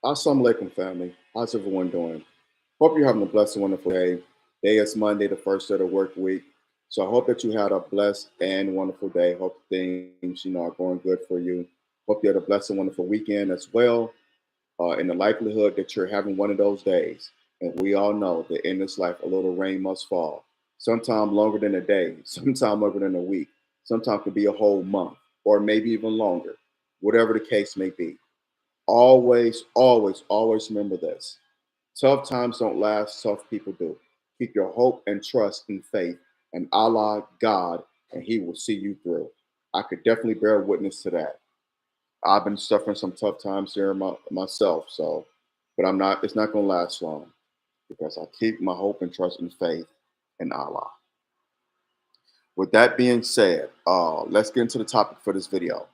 Assalamu alaikum, family. How's everyone doing? Hope you're having a blessed and wonderful day. Today is Monday, the first day of the work week. So I hope that you had a blessed and wonderful day. Hope things, are going good for you. Hope you had a blessed and wonderful weekend as well. In the likelihood that you're having one of those days. And we all know that in this life, a little rain must fall. Sometime longer than a day, sometime longer than a week, sometime could be a whole month, or maybe even longer, whatever the case may be. Always, always, always remember this. Tough times don't last, tough people do. Keep your hope and trust and faith in Allah, God, and He will see you through. I could definitely bear witness to that. I've been suffering some tough times here myself, but it's not going to last long because I keep my hope and trust and faith in Allah. With that being said, let's get into the topic for this video.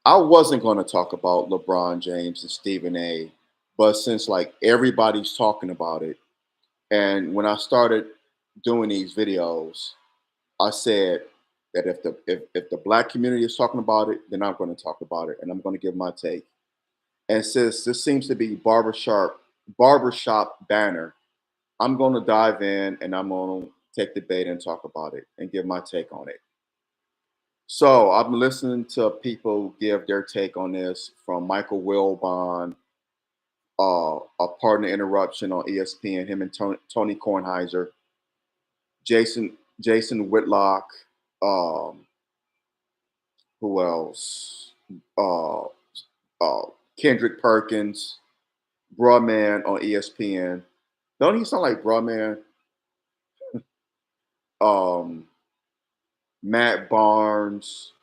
I wasn't going to talk about LeBron James and Stephen A, but since like everybody's talking about it, and when I started doing these videos, I said that if the black community is talking about it, then I'm going to talk about it, and I'm going to give my take. And since this seems to be barbershop banner, I'm going to dive in and I'm going to take the bait and talk about it and give my take on it. So I've been listening to people give their take on this, from Michael Wilbon, a partner interruption on ESPN, him and Tony Kornheiser, Jason Whitlock, um, who else? Uh, uh, Kendrick Perkins, Broadman on ESPN. Don't he sound like Broadman? Um, Matt Barnes.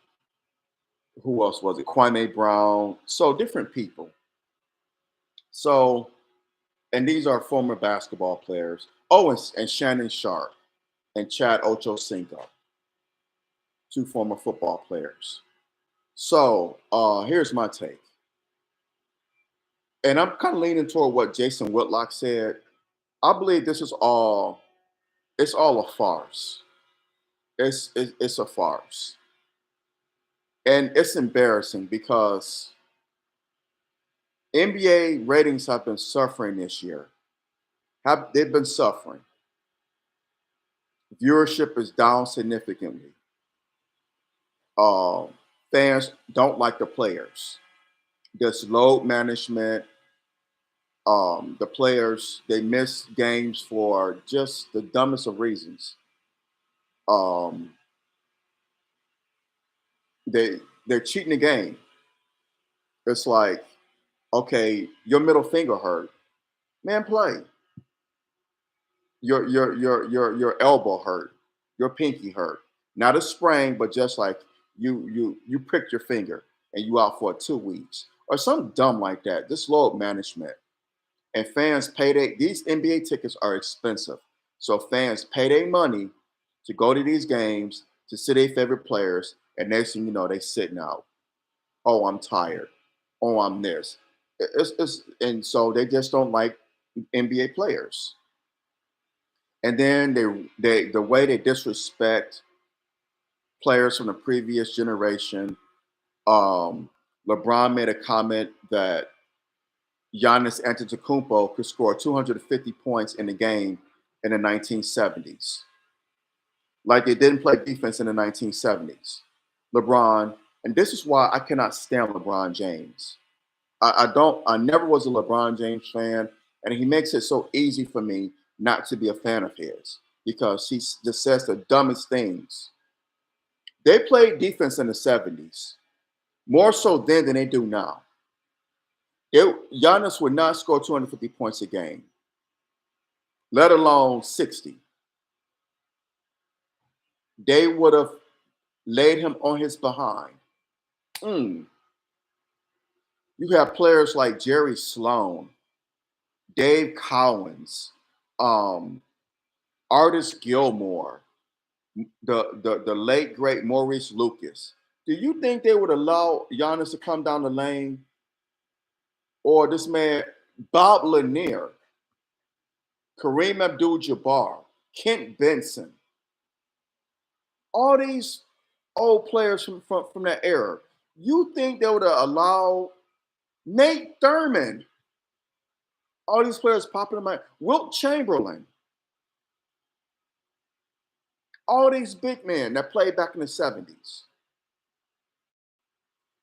Who else was it? Kwame Brown. So different people. So, and these are former basketball players. Oh, and Shannon Sharp and Chad Ochocinco, two former football players. So here's my take. And I'm kind of leaning toward what Jason Whitlock said. I believe it's all a farce. It's a farce. And it's embarrassing because NBA ratings have been suffering this year. They've been suffering. Viewership is down significantly. Um, Fans don't like the players. There's load management. The players, they miss games for just the dumbest of reasons. Um, they're cheating the game. It's like, okay, your middle finger hurt, man, play. Your elbow hurt, your pinky hurt. Not a sprain, but just like you pricked your finger and you out for 2 weeks or something dumb like that. This load management. And fans these NBA tickets are expensive. So fans pay their money to go to these games, to see their favorite players, and next thing you know, they sitting out. Oh, I'm tired. Oh, I'm this. And so they just don't like NBA players. And then the way they disrespect players from the previous generation. Um, LeBron made a comment that Giannis Antetokounmpo could score 250 points in a game in the 1970s. Like they didn't play defense in the 1970s. LeBron, and this is why I cannot stand LeBron James. I never was a LeBron James fan, and he makes it so easy for me not to be a fan of his because he just says the dumbest things. They played defense in the 70s, more so then than they do now. Giannis would not score 250 points a game, let alone 60. They would have laid him on his behind. Mm. You have players like Jerry Sloan, Dave Cowens, um, Artis Gilmore, the late great Maurice Lucas. Do you think they would allow Giannis to come down the lane, or this man Bob Lanier, Kareem Abdul-Jabbar, Kent Benson, all these old players from that era? You think they would allow Nate Thurmond? All these players popping in my Wilt Chamberlain, all these big men that played back in the 70s.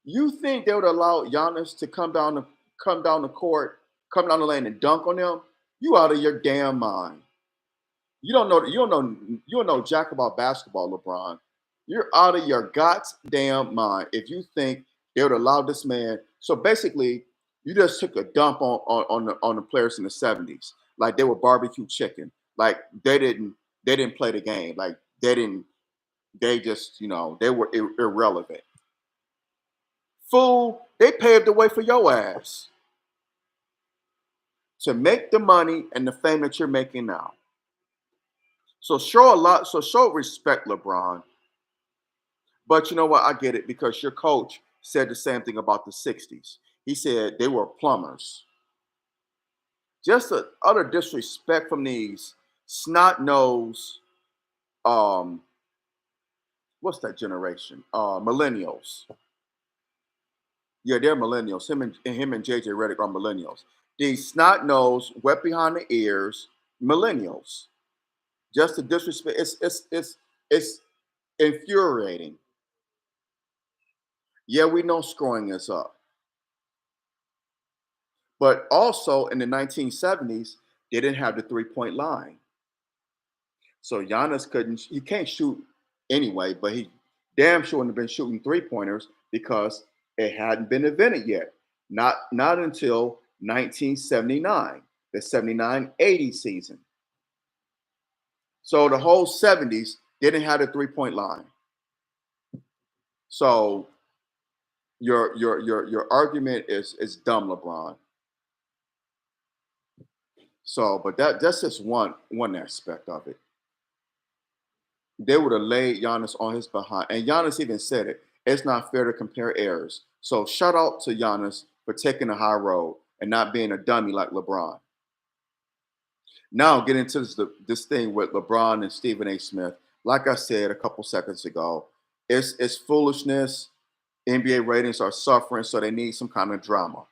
You think they would allow Giannis to come down the court, come down the lane and dunk on them? You out of your damn mind. You don't know jack about basketball, LeBron. You're out of your goddamn mind if you think they would allow this man. So basically, you just took a dump on the players in the 70s, like they were barbecue chicken. Like they didn't play the game. Like they just, they were irrelevant. Fool, they paved the way for your ass to make the money and the fame that you're making now. So show respect, LeBron. But you know what? I get it because your coach said the same thing about the 60s. He said they were plumbers. Just the utter disrespect from these snot nose, um, what's that generation? Millennials. Yeah, they're millennials. Him and JJ Redick are millennials. These snot nose, wet behind the ears, millennials. Just the disrespect. It's infuriating. Yeah, we know scoring is up. But also in the 1970s, they didn't have the 3-point line. So Giannis he can't shoot anyway, but he damn sure wouldn't have been shooting 3-pointers because it hadn't been invented yet. Not until 1979, the 79-80 season. So the whole 70s didn't have the 3-point line. So your argument is dumb, LeBron. So, but that's just one aspect of it. They would have laid Giannis on his behind, and Giannis even said it. It's not fair to compare errors. So, shout out to Giannis for taking the high road and not being a dummy like LeBron. Now, get into this thing with LeBron and Stephen A. Smith. Like I said a couple seconds ago, it's foolishness. NBA ratings are suffering, so they need some kind of drama,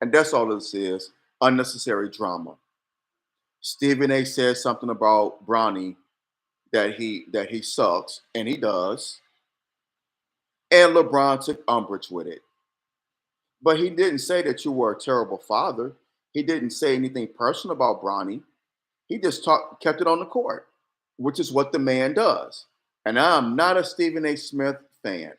and that's all this is: unnecessary drama. Stephen A. said something about Bronny that he sucks, and he does. And LeBron took umbrage with it. But he didn't say that you were a terrible father. He didn't say anything personal about Bronny. He just kept it on the court, which is what the man does. And I'm not a Stephen A. Smith fan.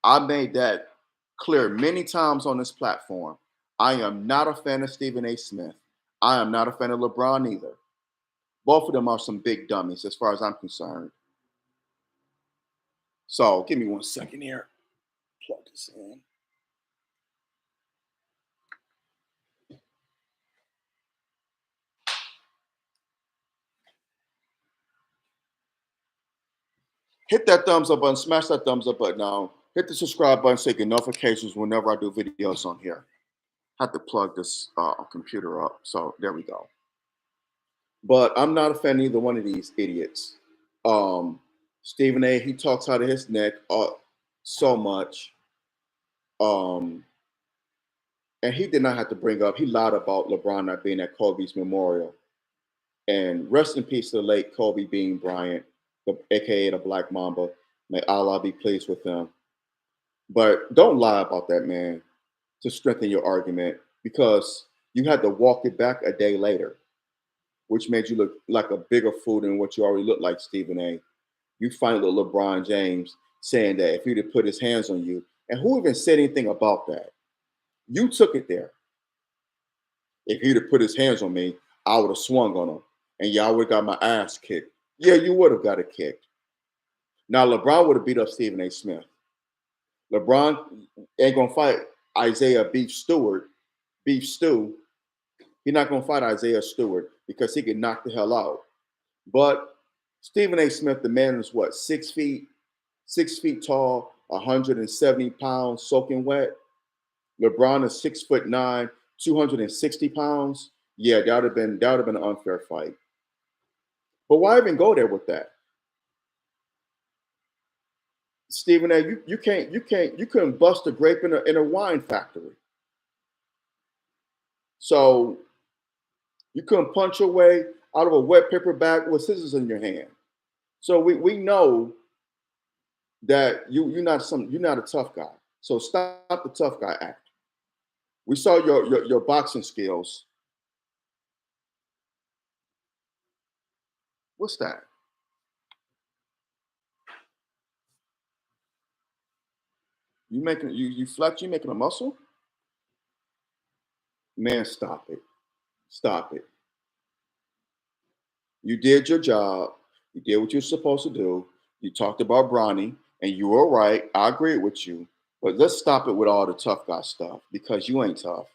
I made that clear many times on this platform. I am not a fan of Stephen A. Smith. I am not a fan of LeBron either. Both of them are some big dummies as far as I'm concerned. So give me 1 second here. Plug this in. Hit that thumbs up button, smash that thumbs up button now. Hit the subscribe button so you get notifications whenever I do videos on here. I have to plug this computer up. So there we go. But I'm not a fan of either one of these idiots. Stephen A., he talks out of his neck so much. And he did not have to bring up, he lied about LeBron not being at Kobe's memorial. And rest in peace to the late Kobe Bean Bryant, aka the Black Mamba. May Allah be pleased with him. But don't lie about that, man, to strengthen your argument, because you had to walk it back a day later, which made you look like a bigger fool than what you already look like, Stephen A. You find little LeBron James saying that if he'd have put his hands on you, and who even said anything about that? You took it there. If he'd have put his hands on me, I would have swung on him, and y'all would have got my ass kicked. Yeah, you would have got it kicked. Now, LeBron would have beat up Stephen A. Smith. LeBron ain't going to fight Isaiah Beef Stew. He's not going to fight Isaiah Stewart because he can knock the hell out. But Stephen A. Smith, the man is what, 6 feet tall, 170 pounds, soaking wet. LeBron is 6'9", 260 pounds. Yeah, that would have been an unfair fight. But why even go there with that? Stephen A., you couldn't bust a grape in a wine factory. So You couldn't punch your way out of a wet paper bag with scissors in your hand. So we know that you're not a tough guy. So stop the tough guy act. We saw your boxing skills. What's that? You flex, you making a muscle? Man, stop it. Stop it. You did your job. You did what you're supposed to do. You talked about Bronny, and you were right. I agree with you. But let's stop it with all the tough guy stuff because you ain't tough.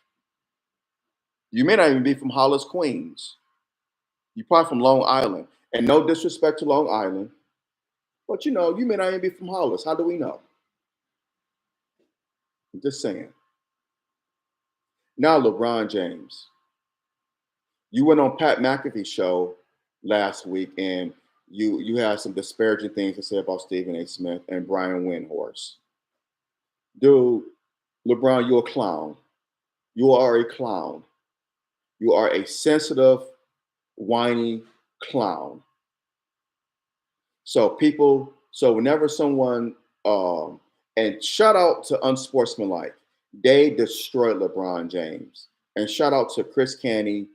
You may not even be from Hollis, Queens. You're probably from Long Island. And no disrespect to Long Island, but you may not even be from Hollis. How do we know? I'm just saying. Now, LeBron James. You went on Pat McAfee's show last week and you had some disparaging things to say about Stephen A. Smith and Brian Windhorst. Dude, LeBron, you're a clown. You are a clown. You are a sensitive, whiny clown. So whenever someone, and shout out to Unsportsmanlike, they destroyed LeBron James. And shout out to Chris Canty,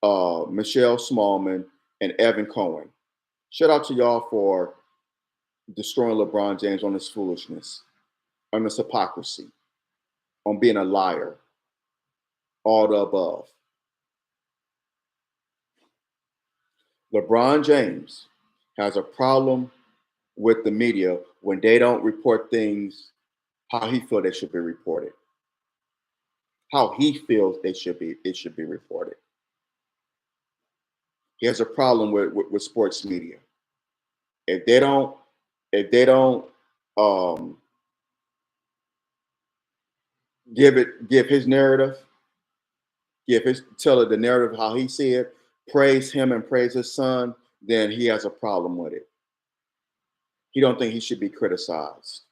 Michelle Smallman, and Evan Cohen. Shout out to y'all for destroying LeBron James on this foolishness, on this hypocrisy, on being a liar, all the above. LeBron James has a problem with the media when they don't report things how he feels they should be reported. How he feels it should be reported. He has a problem with sports media. If they don't, um, give his narrative, tell it the narrative how he see it, praise him and praise his son, then he has a problem with it. He don't think he should be criticized.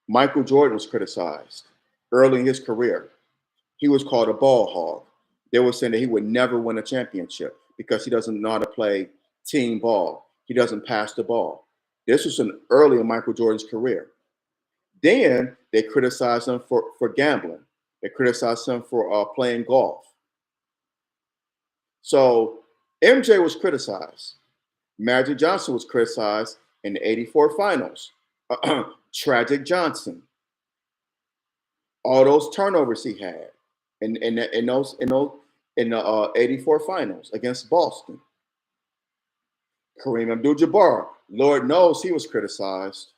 Michael Jordan was criticized early in his career. He was called a ball hog. They were saying that he would never win a championship because he doesn't know how to play team ball. He doesn't pass the ball. This was early in Michael Jordan's career. Then they criticized him for gambling. They criticized him for playing golf. So MJ was criticized. Magic Johnson was criticized in the '84 finals. Tragic Johnson. All those turnovers he had in the '84 finals against Boston. Kareem Abdul-Jabbar, Lord knows he was criticized.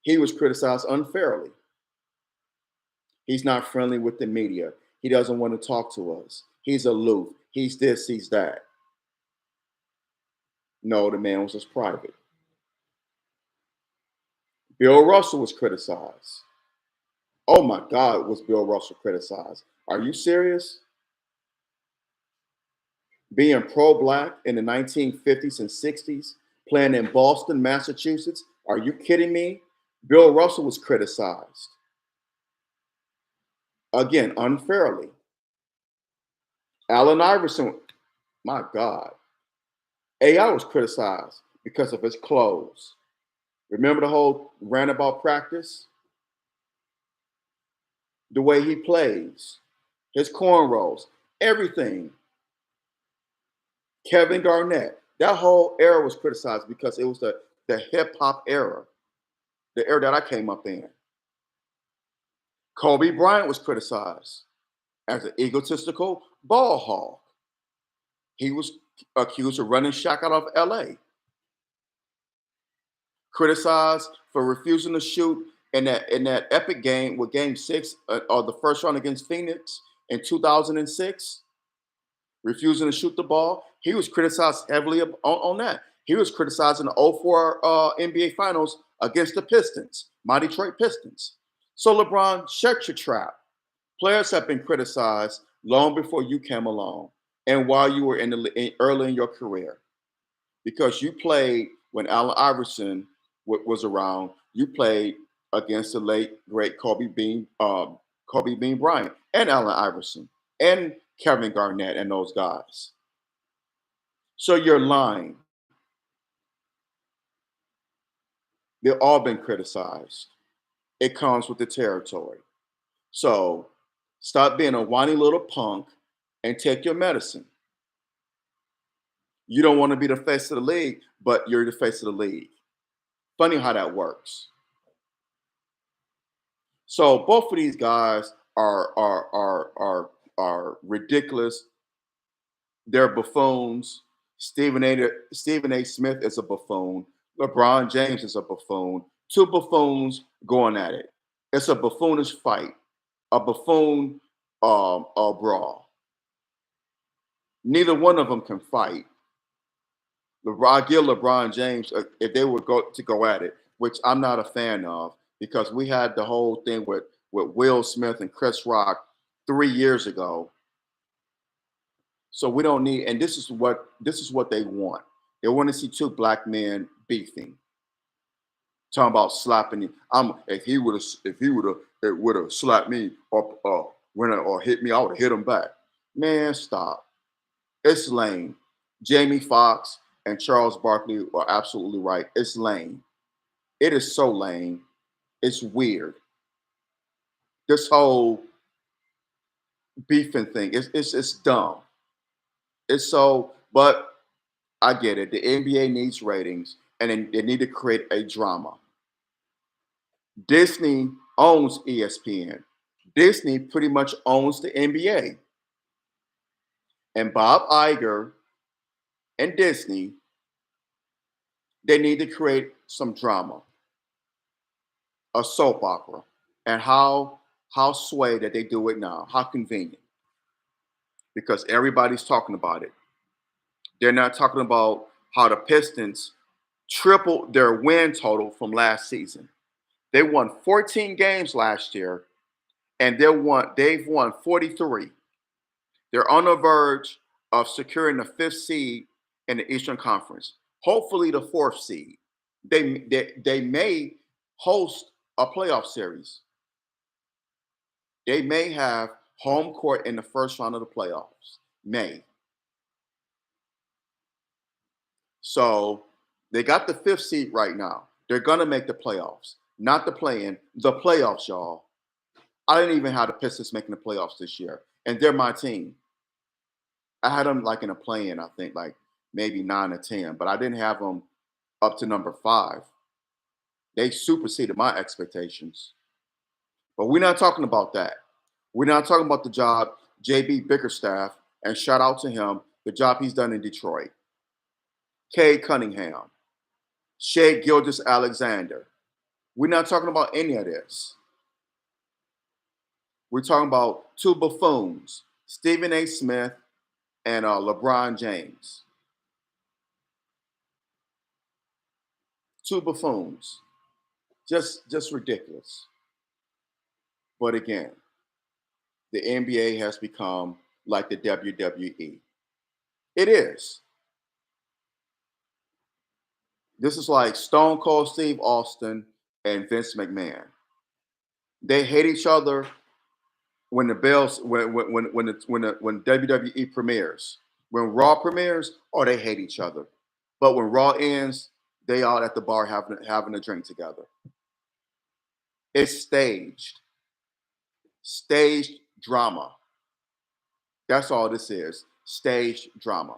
He was criticized unfairly. He's not friendly with the media. He doesn't want to talk to us. He's aloof. He's this, he's that. No, the man was just private. Bill Russell was criticized. Oh my God, was Bill Russell criticized? Are you serious? Being pro-black in the 1950s and 60s, playing in Boston, Massachusetts. Are you kidding me? Bill Russell was criticized. Again, unfairly. Allen Iverson, my God. AI was criticized because of his clothes. Remember the whole rant about practice? The way he plays, his cornrows, everything. Kevin Garnett, that whole era was criticized because it was the hip hop era, the era that I came up in. Kobe Bryant was criticized as an egotistical ball hog. He was accused of running Shaq out of LA. Criticized for refusing to shoot in that epic game with Game 6 or the first round against Phoenix in 2006. Refusing to shoot the ball. He was criticized heavily on that. He was criticized in the '04 NBA Finals against the Pistons, my Detroit Pistons. So LeBron, shut your trap. Players have been criticized long before you came along and while you were early in your career. Because you played when Allen Iverson was around, you played against the late great Kobe Bean Bryant, and Allen Iverson, and Kevin Garnett, and those guys. So you're lying. They've all been criticized. It comes with the territory. So stop being a whiny little punk and take your medicine. You don't want to be the face of the league, but you're the face of the league. Funny how that works. So both of these guys are ridiculous. They're buffoons. Stephen A. Smith is a buffoon. LeBron James is a buffoon. Two buffoons going at it. It's a buffoonish fight, a buffoon a brawl. Neither one of them can fight. I give LeBron James, if they would go at it, which I'm not a fan of, because we had the whole thing with Will Smith and Chris Rock 3 years ago. So we don't need, and this is what they want. They want to see two black men beefing, talking about slapping. If he would have slapped me or hit me, I would have hit him back. Man, stop. It's lame. Jamie Foxx and Charles Barkley are absolutely right. It's lame. It is so lame. It's weird. This whole beefing thing, it's dumb. It's so, but I get it. The NBA needs ratings, and they need to create a drama. Disney owns ESPN. Disney pretty much owns the NBA. And Bob Iger and Disney, they need to create some drama, a soap opera. And how sway that they do it now. How convenient. Because everybody's talking about it. They're not talking about how the Pistons tripled their win total from last season. They won 14 games last year, and they've won 43. They're on the verge of securing the fifth seed in the Eastern Conference. Hopefully, the fourth seed. They may host a playoff series. They may have home court in the first round of the playoffs. May. So they got the fifth seed right now. They're gonna make the playoffs, not the play-in, the playoffs, y'all. I didn't even have the Pistons making the playoffs this year, and they're my team. I had them like in a play-in, I think, like maybe 9 or 10, but I didn't have them up to number 5. They superseded my expectations. But we're not talking about that. We're not talking about the job JB Bickerstaff, and shout out to him, the job he's done in Detroit. Cade Cunningham, Shea Gilgeous-Alexander. We're not talking about any of this. We're talking about two buffoons, Stephen A. Smith and LeBron James. Two buffoons. Just ridiculous. But again, the NBA has become like the WWE. It is. This is like Stone Cold Steve Austin and Vince McMahon. They hate each other when the bells when WWE premieres. When Raw premieres, oh, they hate each other. But when Raw ends, they all at the bar having a drink together. It's staged. Staged drama. That's all this is. Staged drama.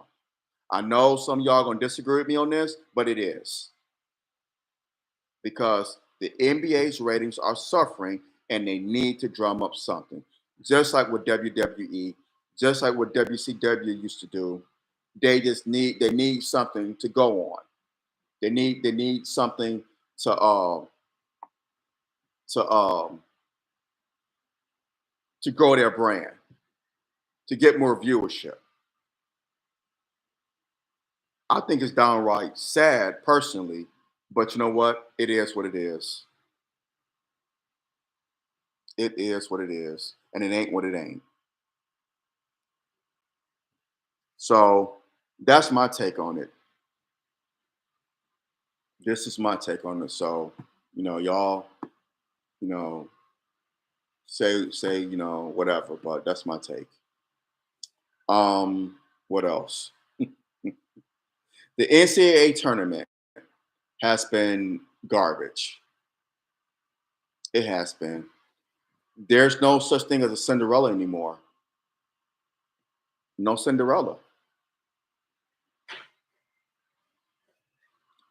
I know some of y'all gonna disagree with me on this, but it is. Because the NBA's ratings are suffering and they need to drum up something. Just like what WWE, just like what WCW used to do. They need something to go on. They need something to to to grow their brand, to get more viewership. I think it's downright sad personally, but you know what? It is what it is. It is what it is, and it ain't what it ain't. So that's my take on it. This is my take on it. So, y'all you know, say whatever, but that's my take. What else? The NCAA tournament has been garbage. It has been. There's no such thing as a Cinderella anymore. No Cinderella.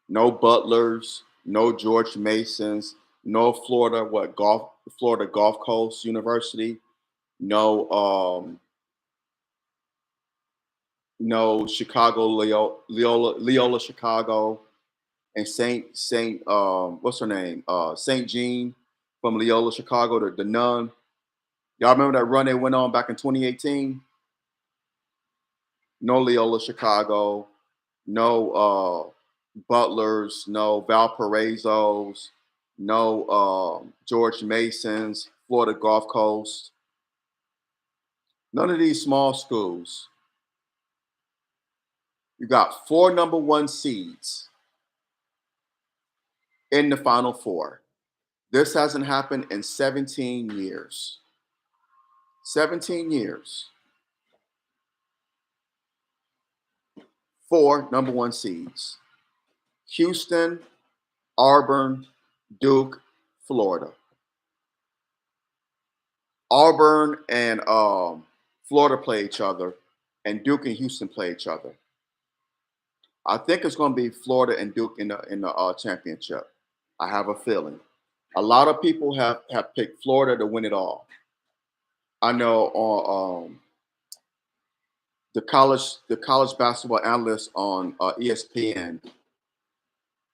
No Butlers. No George Masons. No Florida Gulf Coast University. No no Chicago Leola Chicago and Saint what's her name? Saint Jean from Leola Chicago, the nun. Y'all remember that run they went on back in 2018? No Leola Chicago, no Butlers, no Valparaiso's, no George Masons, Florida Gulf Coast. None of these small schools. You got 4 number 1 seeds in the Final Four. This hasn't happened in 17 years. 17 years. 4 number 1 seeds. Houston, Auburn, Duke, Florida. Auburn and Florida play each other, and Duke and Houston play each other. I think it's going to be Florida and Duke in the championship. I have a feeling. A lot of people have picked Florida to win it all. I know on the college basketball analyst on ESPN,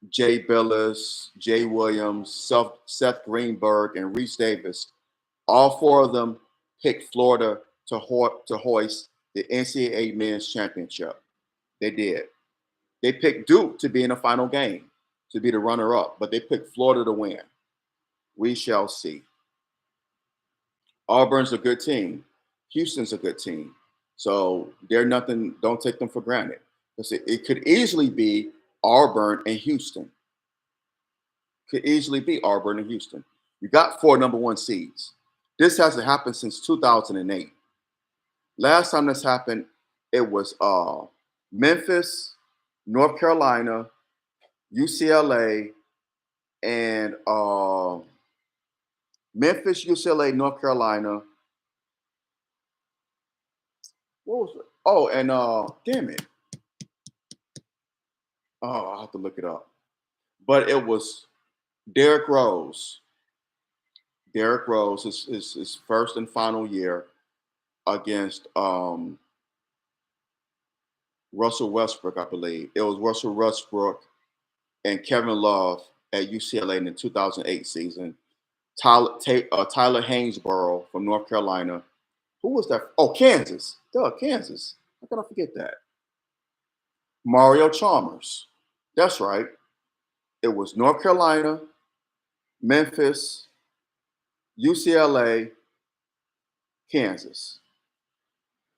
Jay Billis, Jay Williams, Seth Greenberg, and Reese Davis, all 4 of them picked Florida to hoist the NCAA men's championship. They did. They picked Duke to be in the final game, to be the runner-up, but they picked Florida to win. We shall see. Auburn's a good team. Houston's a good team. So they're nothing, don't take them for granted. Because it could easily be Auburn and Houston. Could easily be Auburn and Houston. You got 4 number 1 seeds. This hasn't happened since 2008. Last time this happened, it was Memphis, North Carolina, UCLA, and Memphis, UCLA, North Carolina. What was it? Oh, and damn it. Oh, I'll have to look it up. But it was Derrick Rose. Derrick Rose, his first and final year against Russell Westbrook, I believe. It was Russell Westbrook and Kevin Love at UCLA in the 2008 season. Tyler Hainsborough from North Carolina. Who was that? Oh, Kansas. Duh, Kansas. How can I forget that? Mario Chalmers. That's right. It was North Carolina, Memphis, UCLA, Kansas.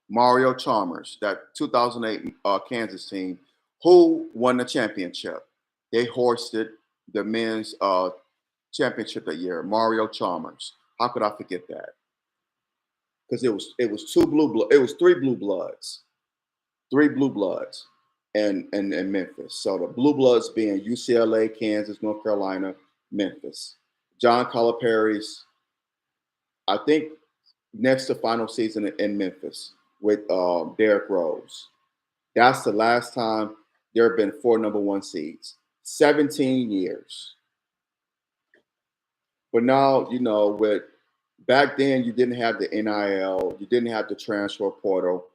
Mario Chalmers, that 2008 Kansas team, who won the championship. They hoisted the men's championship that year. Mario Chalmers. How could I forget that? Because it was 3 blue bloods, and Memphis. So the blue bloods being UCLA, Kansas, North Carolina, Memphis. John Calipari's, I think, next to final season in Memphis with Derrick Rose. That's the last time there have been 4 number 1 seeds. 17 years. But now, with back then you didn't have the NIL, you didn't have the transfer portal.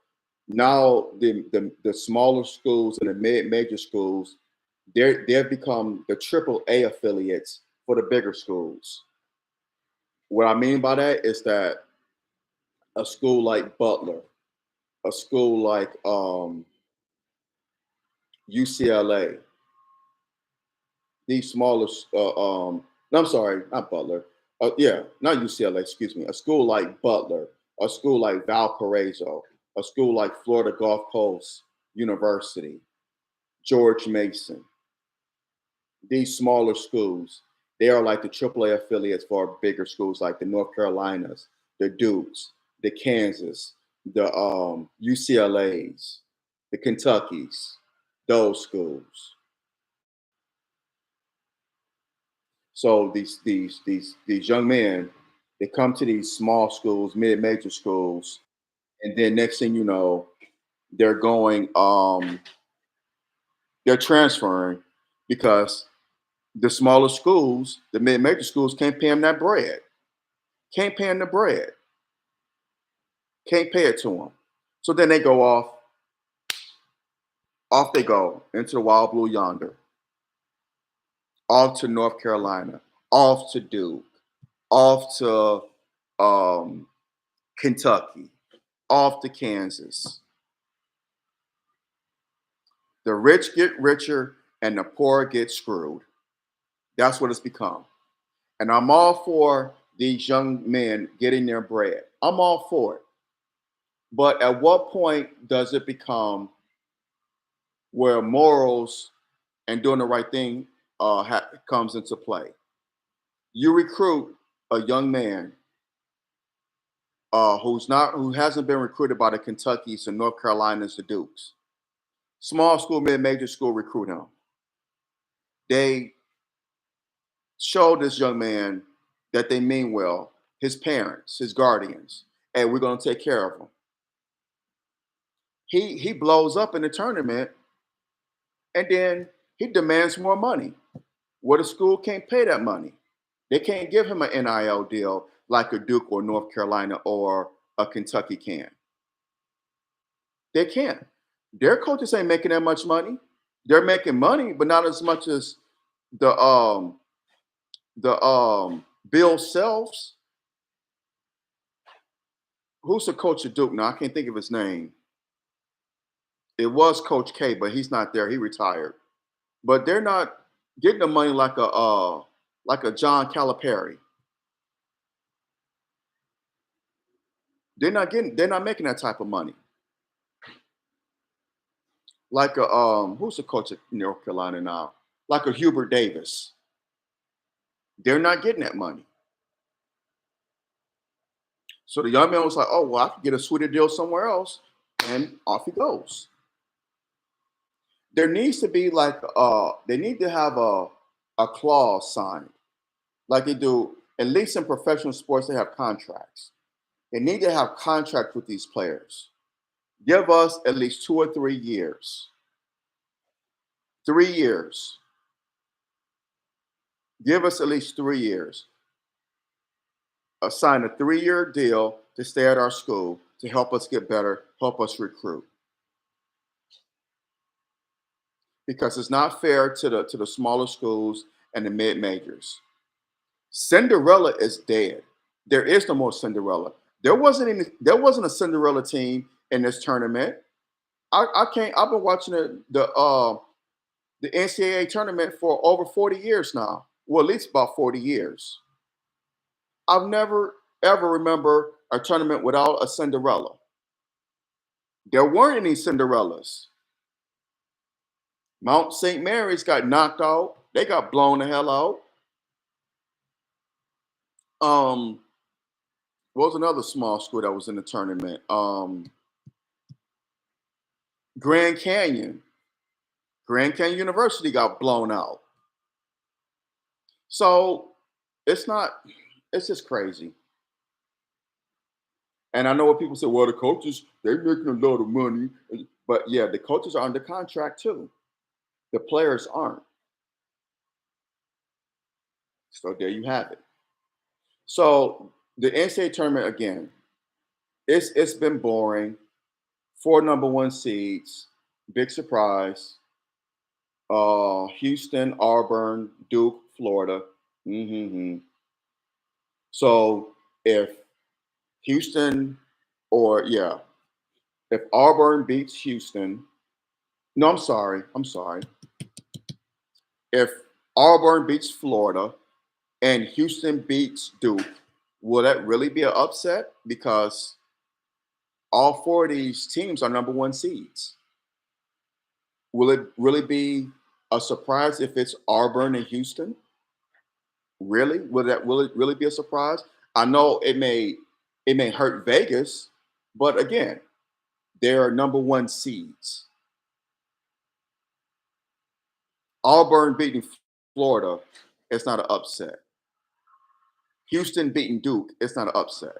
Now the smaller schools and the major schools, they've become the AAA affiliates for the bigger schools. What I mean by that is that a school like Butler, a school like UCLA, these smaller, no, I'm sorry, not Butler. Yeah, not UCLA, excuse me. A school like Butler, a school like Valparaiso, a school like Florida Gulf Coast University, George Mason, these smaller schools, They are like the AAA affiliates for bigger schools like the North Carolinas, the Dukes, the Kansas, the UCLA's, the Kentuckies, those schools. So these young men, they come to these small schools, mid-major schools, and then next thing you know, they're going they're transferring because the smaller schools, the mid-major schools can't pay them that bread. Can't pay them the bread. Can't pay it to them. So then they go off they go into the wild blue yonder, off to North Carolina, off to Duke, off to um, Kentucky, off to Kansas. The rich get richer and the poor get screwed. That's what it's become. And I'm all for these young men getting their bread. I'm all for it. But at what point does it become where morals and doing the right thing comes into play? You recruit a young man who hasn't been recruited by the Kentuckys and North Carolinas, the Dukes. Small school, mid-major school recruit him. They show this young man that they mean well, his parents, his guardians, and we're going to take care of him. He blows up in the tournament, and then he demands more money. Well, the school can't pay that money. They can't give him an NIL deal like a Duke or North Carolina or a Kentucky can. They can't. Their coaches ain't making that much money. They're making money, but not as much as the Bill Selfs. Who's the coach of Duke now? I can't think of his name. It was Coach K, but he's not there. He retired. But they're not getting the money like a John Calipari. They're not making that type of money. Like a who's the coach at North Carolina now? Like a Hubert Davis. They're not getting that money. So the young man was like, oh, well, I could get a sweeter deal somewhere else. And off he goes. There needs to be like, they need to have a clause signed, like they do, at least in professional sports, they have contracts. They need to have contracts with these players. Give us at least 2 or 3 years. 3 years. Give us at least 3 years. Sign a 3-year deal to stay at our school to help us get better, help us recruit. Because it's not fair to the smaller schools and the mid majors. Cinderella is dead. There is no more Cinderella. There wasn't a Cinderella team in this tournament. I can't. I've been watching the NCAA tournament for over 40 years now. Well, at least about 40 years. I've never ever remember a tournament without a Cinderella. There weren't any Cinderellas. Mount St. Mary's got knocked out. They got blown the hell out. What was another small school that was in the tournament? Grand Canyon. Grand Canyon University got blown out. So it's just crazy. And I know what people say, well, the coaches, they're making a lot of money. But yeah, the coaches are under contract too. The players aren't. So there you have it. So the NCAA tournament again, it's been boring. 4 number 1 seeds, big surprise. Houston, Auburn, Duke, Florida. Mm-hmm. So if Houston if Auburn beats Houston, no, I'm sorry. If Auburn beats Florida and Houston beats Duke, will that really be an upset? Because all 4 of these teams are number 1 seeds. Will it really be a surprise if it's Auburn and Houston? Really? Will it really be a surprise? I know it may hurt Vegas, but again, they're number one seeds. Auburn beating Florida, it's not an upset. Houston beating Duke, it's not an upset.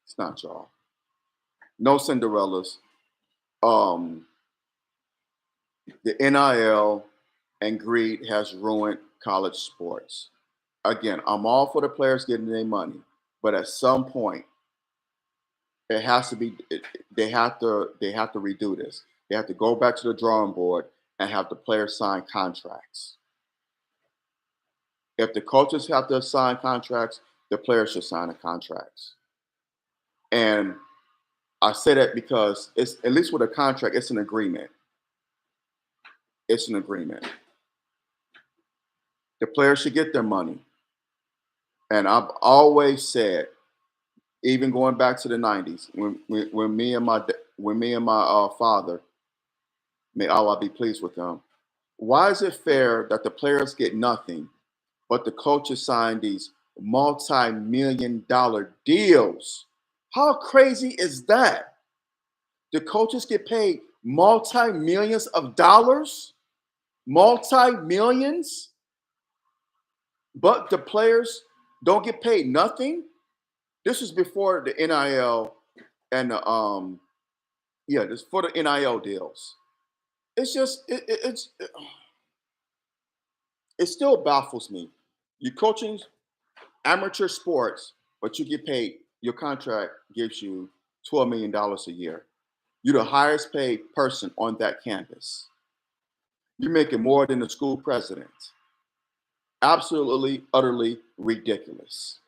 It's not, y'all. No Cinderellas. Um, the NIL and greed has ruined college sports. Again, I'm all for the players getting their money, but at some point, it has to be. They have to redo this. They have to go back to the drawing board and have the players sign contracts. If the coaches have to sign contracts, the players should sign the contracts. And I say that because it's at least with a contract, it's an agreement. It's an agreement. The players should get their money. And I've always said, even going back to the '90s, when me and my father, may Allah be pleased with him, why is it fair that the players get nothing, but the coaches sign these multi-million-dollar deals? How crazy is that? The coaches get paid multi-millions of dollars, multi-millions, but the players don't get paid nothing. This is before the NIL and the this for the NIL deals. It's just it still baffles me. You're coaching amateur sports, but you get paid. Your contract gives you $12 million a year. You're the highest paid person on that campus. You're making more than the school president. Absolutely, utterly ridiculous.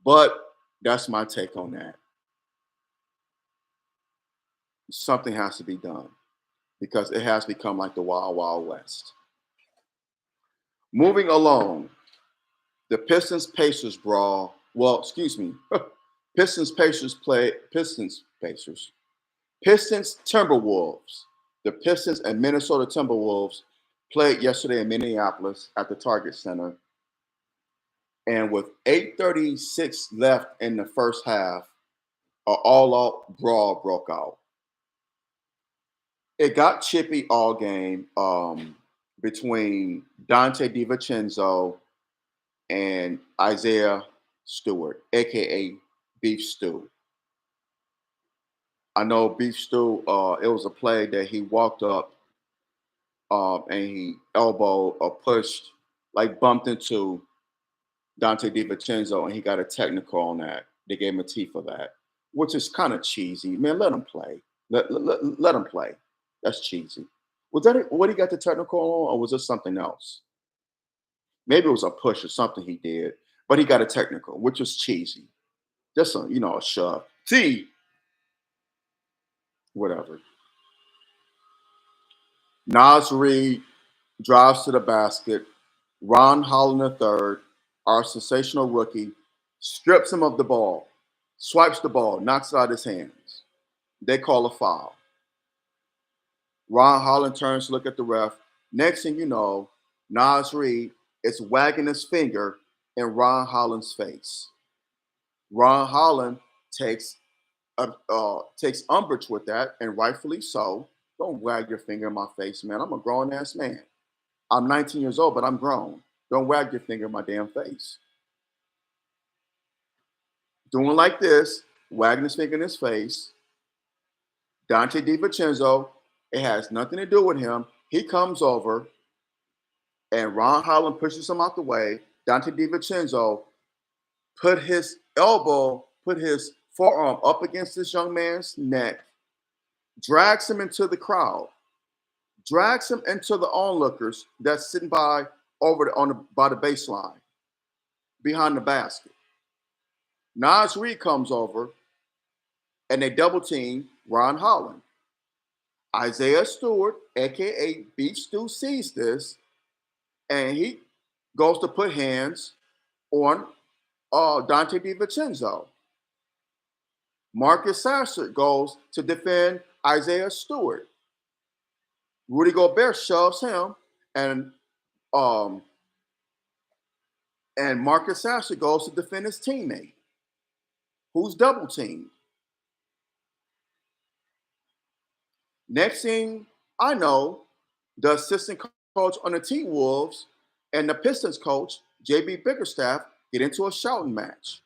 But that's my take on that. Something has to be done because it has become like the Wild Wild West. Moving along, the Pistons Pacers brawl. Well, excuse me. Pistons Pacers play Pistons Pacers. Pistons Timberwolves. The Pistons and Minnesota Timberwolves played yesterday in Minneapolis at the Target Center. And with 8:36 left in the first half, an all-out brawl broke out. It got chippy all game between Dante DiVincenzo and Isaiah Stewart, aka Beef Stew. I know Beef Stew. It was a play that he walked up and he elbowed or pushed, like bumped into Dante DiVincenzo, and he got a technical on that. They gave him a T for that, which is kind of cheesy. Man, let him play. Let him play. That's cheesy. Was that what he got the technical on, or was it something else? Maybe it was a push or something he did, but he got a technical, which was cheesy. Just a shove. See, whatever. Nas Reed drives to the basket. Ron Holland III, our sensational rookie, strips him of the ball, swipes the ball, knocks it out of his hands. They call a foul. Ron Holland turns to look at the ref. Next thing you know, Nas Reed is wagging his finger in Ron Holland's face. Ron Holland takes umbrage with that, and rightfully so. Don't wag your finger in my face, man. I'm a grown ass man. I'm 19 years old, but I'm grown. Don't wag your finger in my damn face. Doing like this, wagging his finger in his face. Dante DiVincenzo, it has nothing to do with him. He comes over, and Ron Holland pushes him out the way. Dante DiVincenzo put his forearm up against this young man's neck, drags him into the crowd, drags him into the onlookers that's sitting by the baseline, behind the basket. Nas Reed comes over, and they double team Ron Holland. Isaiah Stewart, aka Beef Stew, sees this, and he goes to put hands on Dante DiVincenzo. Marcus Sasser goes to defend Isaiah Stewart. Rudy Gobert shoves him, and And Marcus Sasser goes to defend his teammate, who's double teamed. Next thing I know, the assistant coach on the T-Wolves and the Pistons coach, JB Bickerstaff, get into a shouting match.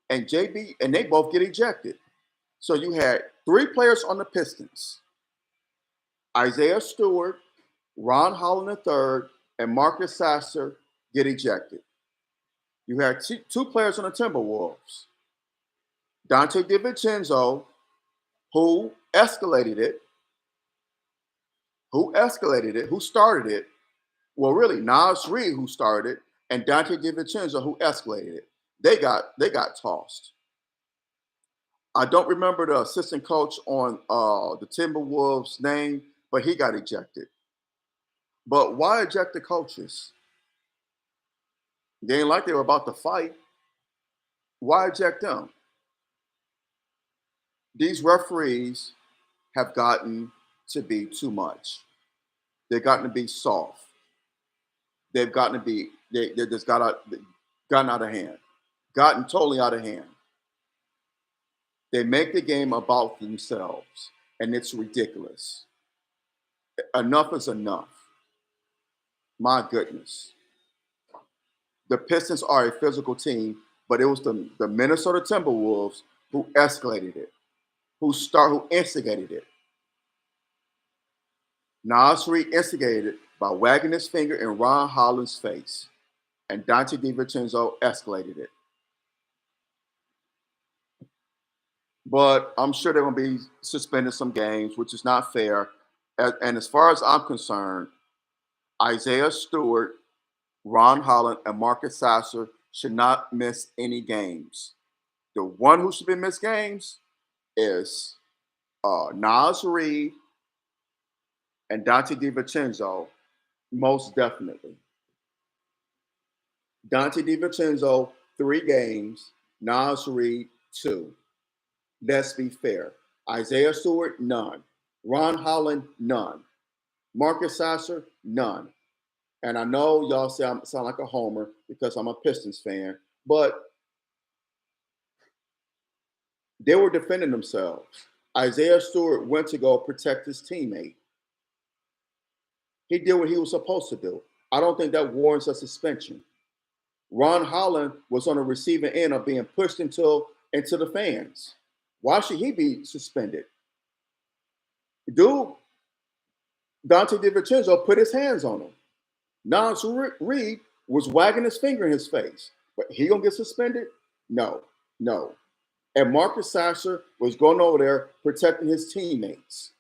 And JB, and they both get ejected. So you had 3 players on the Pistons: Isaiah Stewart, Ron Holland III, and Marcus Sasser get ejected. You had 2 players on the Timberwolves: Dante DiVincenzo, who who started it. Well, really, Nas Reed, who started it, and Dante DiVincenzo, who escalated it. They got tossed. I don't remember the assistant coach on the Timberwolves' name, but he got ejected. But why eject the coaches? They ain't like they were about to fight. Why eject them? These referees have gotten to be too much. They've gotten to be soft. They've gotten to be they just gotten out of hand, gotten totally out of hand. They make the game about themselves, and it's ridiculous. Enough is enough. My goodness. The Pistons are a physical team, but it was the Minnesota Timberwolves who escalated it, who instigated it. Nas Reed instigated it by wagging his finger in Ron Holland's face, and Dante DiVincenzo escalated it. But I'm sure they're going to be suspended some games, which is not fair. And as far as I'm concerned, Isaiah Stewart, Ron Holland, and Marcus Sasser should not miss any games. The one who should be missed games is Nas Reed and Dante DiVincenzo, most definitely. Dante DiVincenzo, 3 games. Nas Reed, 2. Let's be fair. Isaiah Stewart, none. Ron Holland, none. Marcus Sasser, none. And I know y'all say I sound like a homer because I'm a Pistons fan, but they were defending themselves. Isaiah Stewart went to go protect his teammate. He did what he was supposed to do. I don't think that warrants a suspension. Ron Holland was on the receiving end of being pushed into the fans. Why should he be suspended? Dude, Dante DiVincenzo put his hands on him. Nas Reed was wagging his finger in his face. But he gonna get suspended? No, no. And Marcus Sasser was going over there protecting his teammates.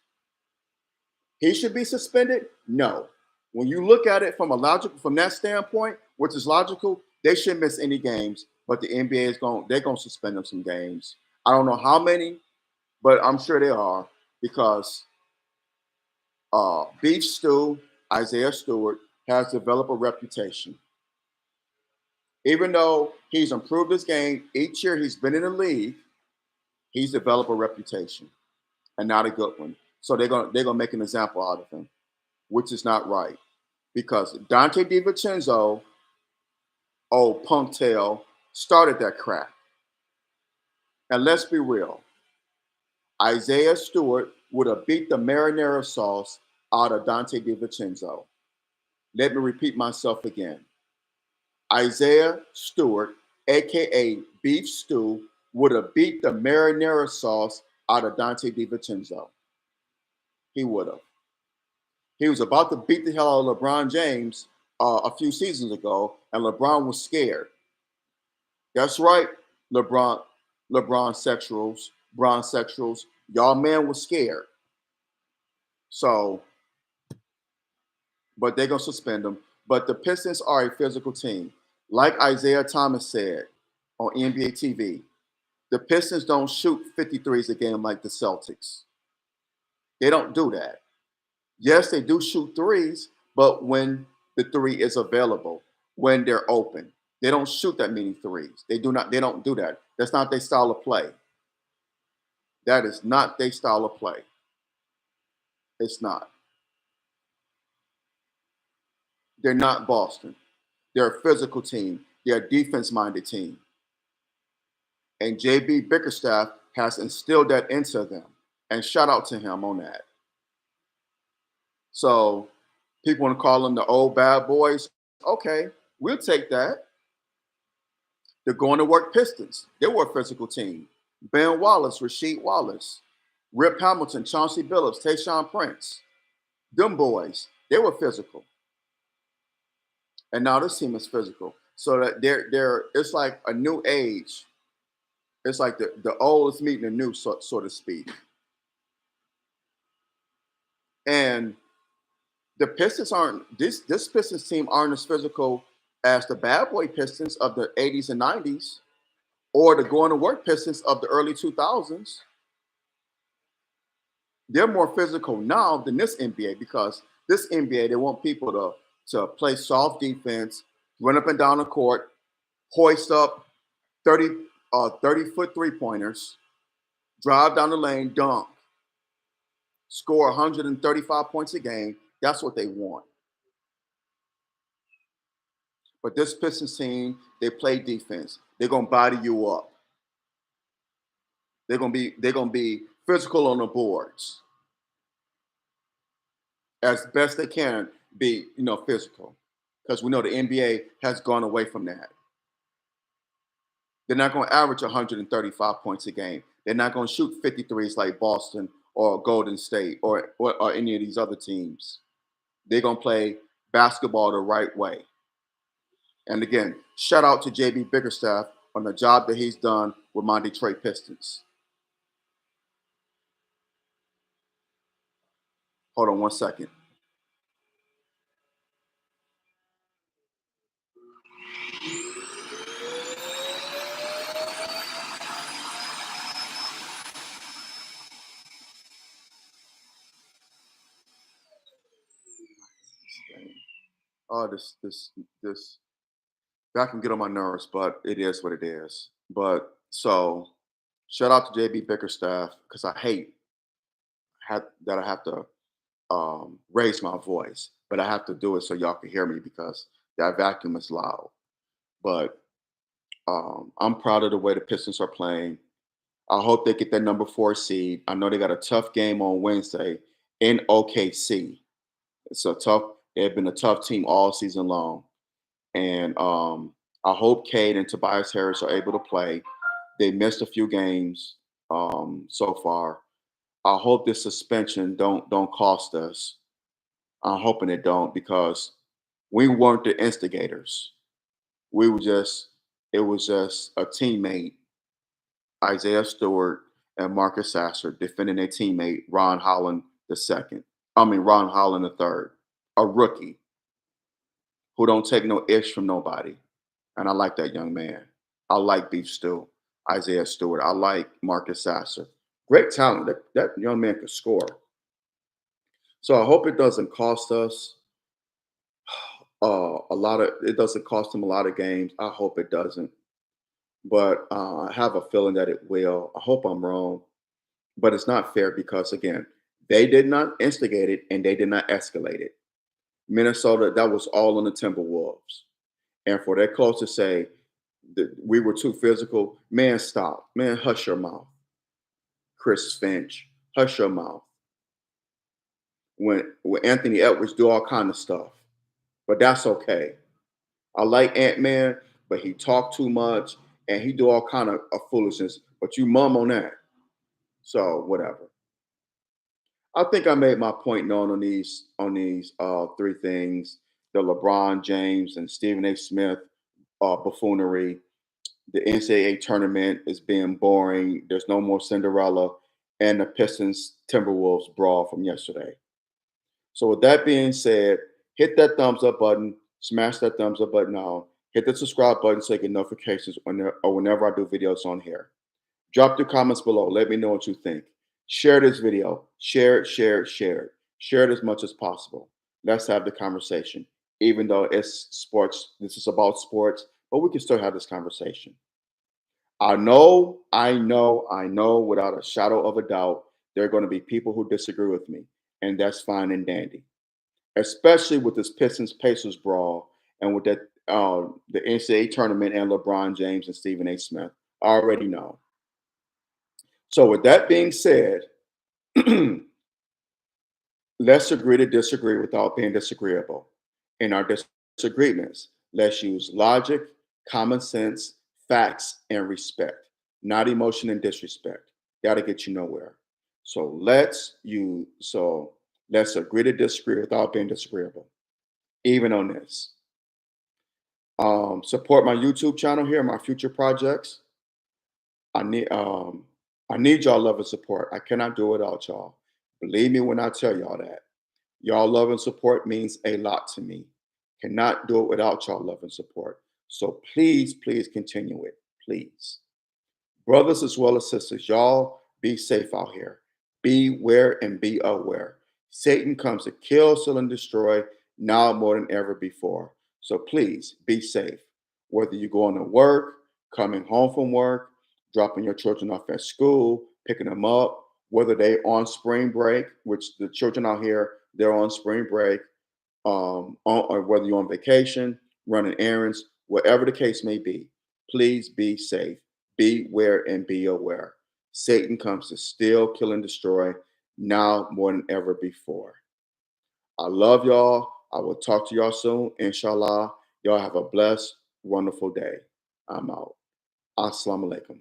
He should be suspended? No. When you look at it from that standpoint, which is logical, they shouldn't miss any games. But the NBA they're gonna suspend them some games. I don't know how many, but I'm sure they are because Beef Stew, Isaiah Stewart, has developed a reputation. Even though he's improved his game each year he's been in the league, he's developed a reputation, and not a good one. So they're gonna make an example out of him, which is not right. Because Dante DiVincenzo, old punk tail, started that crap. And let's be real, Isaiah Stewart would have beat the marinara sauce out of Dante DiVincenzo. Let me repeat myself again. Isaiah Stewart, aka Beef Stew, would have beat the marinara sauce out of Dante DiVincenzo. He would have. He was about to beat the hell out of LeBron James a few seasons ago, and LeBron was scared. That's right, LeBron sexuals, y'all man was scared. So, but they're gonna suspend him. But the Pistons are a physical team. Like Isaiah Thomas said on NBA TV, the Pistons don't shoot 53s a game like the Celtics. They don't do that. Yes, they do shoot threes, but when the 3 is available, when they're open, they don't shoot that many threes. They don't do that. That's not their style of play. That is not their style of play. It's not. They're not Boston. They're a physical team. they're a defense-minded team. And JB Bickerstaff has instilled that into them. And shout out to him on that. So people want to call them the old bad boys. Okay, we'll take that. The going to work Pistons. They were a physical team. Ben Wallace, Rasheed Wallace, Rip Hamilton, Chauncey Billups, Tayshaun Prince. Them boys, they were physical. And now this team is physical. So that they're it's like a new age. It's like the old is meeting the new, so to speak. And the Pistons aren't this Pistons team aren't as physical as the bad boy Pistons of the 80s and 90s or the going to work Pistons of the early 2000s. They're more physical now than this NBA because this NBA, they want people to play soft defense, run up and down the court, hoist up 30-foot three-pointers, drive down the lane, dunk, score 135 points a game. That's what they want. But this Pistons team, they play defense. They're gonna body you up. They're gonna be physical on the boards as best they can be, physical. Because we know the NBA has gone away from that. They're not going to average 135 points a game. They're not going to shoot 53s like Boston or Golden State or any of these other teams. They're going to play basketball the right way. And again, shout out to JB Bickerstaff on the job that he's done with my Detroit Pistons. Hold on one second. Oh, this that can get on my nerves, but it is what it is. But so shout out to JB Bickerstaff because I hate that I have to raise my voice, but I have to do it so y'all can hear me because that vacuum is loud. But I'm proud of the way the Pistons are playing. I hope they get that number 4 seed. I know they got a tough game on Wednesday in OKC. It's a tough. They've been a tough team all season long, and I hope Cade and Tobias Harris are able to play. They missed a few games so far. I hope this suspension don't cost us. I'm hoping it don't because we weren't the instigators. We were just it was just a teammate, Isaiah Stewart and Marcus Sasser defending their teammate Ron Holland the second. Ron Holland the third, a rookie who don't take no ish from nobody. And I like that young man. I like Beef Stew, Isaiah Stewart. I like Marcus Sasser. Great talent. That young man could score. So I hope it doesn't cost us a lot of. It doesn't cost him a lot of games. I hope it doesn't, but I have a feeling that it will. I hope I'm wrong, but it's not fair because again, they did not instigate it and they did not escalate it. Minnesota, that was all on the Timberwolves, and for their coach to say that we were too physical, man, stop, man, hush your mouth, Chris Finch, hush your mouth. When Anthony Edwards do all kind of stuff, but that's okay. I like Ant-Man, but he talk too much and he do all kind of foolishness. But you mum on that, so whatever. I think I made my point known on these three things: the LeBron James and Stephen A. Smith buffoonery. The NCAA tournament is being boring. There's no more Cinderella, and the Pistons Timberwolves brawl from yesterday. So with that being said, hit that thumbs up button, smash that thumbs up button now, hit the subscribe button so you get notifications whenever I do videos on here. Drop your comments below. Let me know what you think. Share this video. Share it, share it, share it. Share it as much as possible. Let's have the conversation. Even though it's sports, this is about sports, but we can still have this conversation. I know without a shadow of a doubt, there are going to be people who disagree with me, and that's fine and dandy, especially with this Pistons Pacers brawl and with that the NCAA tournament and LeBron James and Stephen A. Smith. I already know. So with that being said, let's agree to disagree without being disagreeable. In our disagreements, let's use logic, common sense, facts, and respect, not emotion and disrespect. That'll get you nowhere. So let's agree to disagree without being disagreeable, even on this. Support my YouTube channel here, my future projects. I need um I need y'all love and support. I cannot do it without y'all. Believe me when I tell y'all that. Y'all love and support means a lot to me. Cannot do it without y'all love and support. So please, please continue it. Please. Brothers as well as sisters, y'all be safe out here. Beware and be aware. Satan comes to kill, steal, and destroy now more than ever before. So please be safe. Whether you're going to work, coming home from work, dropping your children off at school, picking them up, whether they on spring break, which the children out here, they're on spring break, or whether you're on vacation, running errands, whatever the case may be, please be safe. Beware and be aware. Satan comes to steal, kill, and destroy now more than ever before. I love y'all. I will talk to y'all soon. Inshallah. Y'all have a blessed, wonderful day. I'm out. Assalamu alaikum.